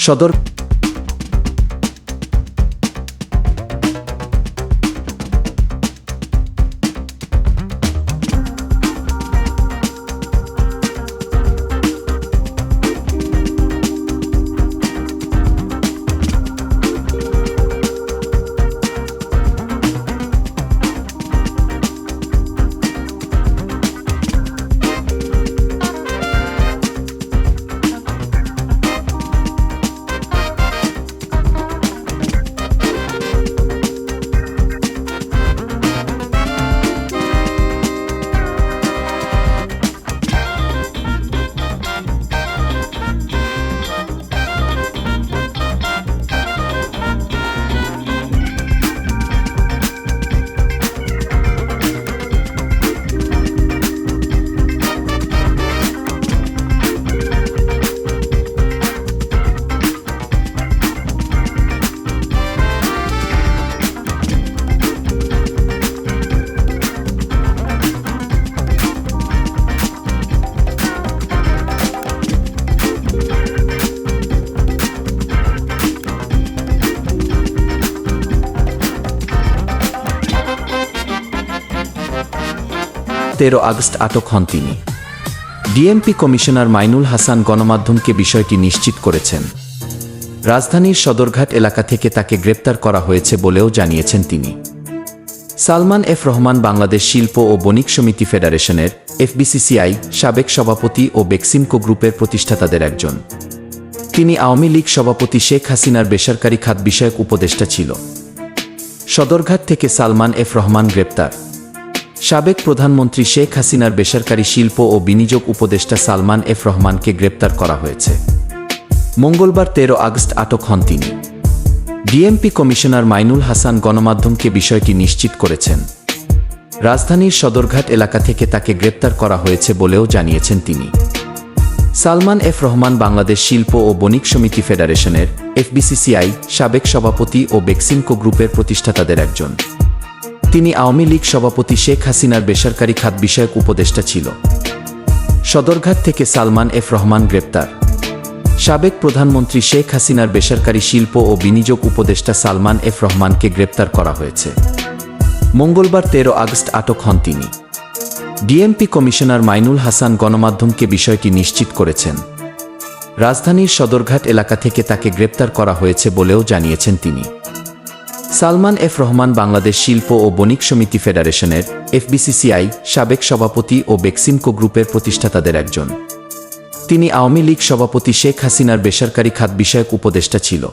সদর আগস্ট আটক হন তিনি। ডিএমপি কমিশনার মাইনুল হাসান গণমাধ্যমকে বিষয়টি নিশ্চিত করেছেন। রাজধানীর সদরঘাট এলাকা থেকে তাকে গ্রেপ্তার করা হয়েছে বলেও জানিয়েছেন তিনি। সালমান এফ রহমান বাংলাদেশ শিল্প ও বণিক সমিতি ফেডারেশনের এফবিসিসিআই সাবেক সভাপতি ও বেক্সিমকো গ্রুপের প্রতিষ্ঠাতাদের একজন। তিনি আওয়ামী লীগ সভাপতি শেখ হাসিনার বেসরকারি খাত বিষয়ক উপদেষ্টা ছিল। সদরঘাট থেকে সালমান এফ রহমান গ্রেপ্তার। সাবেক প্রধানমন্ত্রী শেখ হাসিনার বেসরকারি শিল্প ও বিনিয়োগ উপদেষ্টা সালমান এফ রহমানকে গ্রেপ্তার করা হয়েছে। মঙ্গলবার 13 আগস্ট আটক হন তিনি। ডিএমপি কমিশনার মাইনুল হাসান গণমাধ্যমকে বিষয়টি নিশ্চিত করেছেন। রাজধানীর সদরঘাট এলাকা থেকে তাকে গ্রেপ্তার করা হয়েছে বলেও জানিয়েছেন তিনি। সালমান এফ রহমান বাংলাদেশ শিল্প ও বণিক সমিতি ফেডারেশনের এফবিসিসিআই সাবেক সভাপতি ও বেক্সিমকো গ্রুপের প্রতিষ্ঠাতাদের একজন। তিনি আওয়ামী লীগ সভাপতি শেখ হাসিনার বেসরকারি খাত বিষয়ক উপদেষ্টা ছিল। সদরঘাট থেকে সালমান এফ রহমান গ্রেপ্তার। সাবেক প্রধানমন্ত্রী শেখ হাসিনার বেসরকারি শিল্প ও বিনিয়োগ উপদেষ্টা সালমান এফ রহমানকে গ্রেপ্তার করা হয়েছে। মঙ্গলবার 13 আগস্ট আটক হন তিনি। ডিএমপি কমিশনার মাইনুল হাসান গণমাধ্যমকে বিষয়টি নিশ্চিত করেছেন। রাজধানীর সদরঘাট এলাকা থেকে তাকে গ্রেপ্তার করা হয়েছে বলেও জানিয়েছেন তিনি। সালমান এফ রহমান বাংলাদেশ শিল্প ও বণিক সমিতি ফেডারেশনের এফবিসিসিআই সাবেক সভাপতি ও বেক্সিমকো গ্রুপের প্রতিষ্ঠাতাদের একজন। তিনি আওয়ামী লীগ সভাপতি শেখ হাসিনার বেসরকারি খাত বিষয়ক উপদেষ্টা ছিল।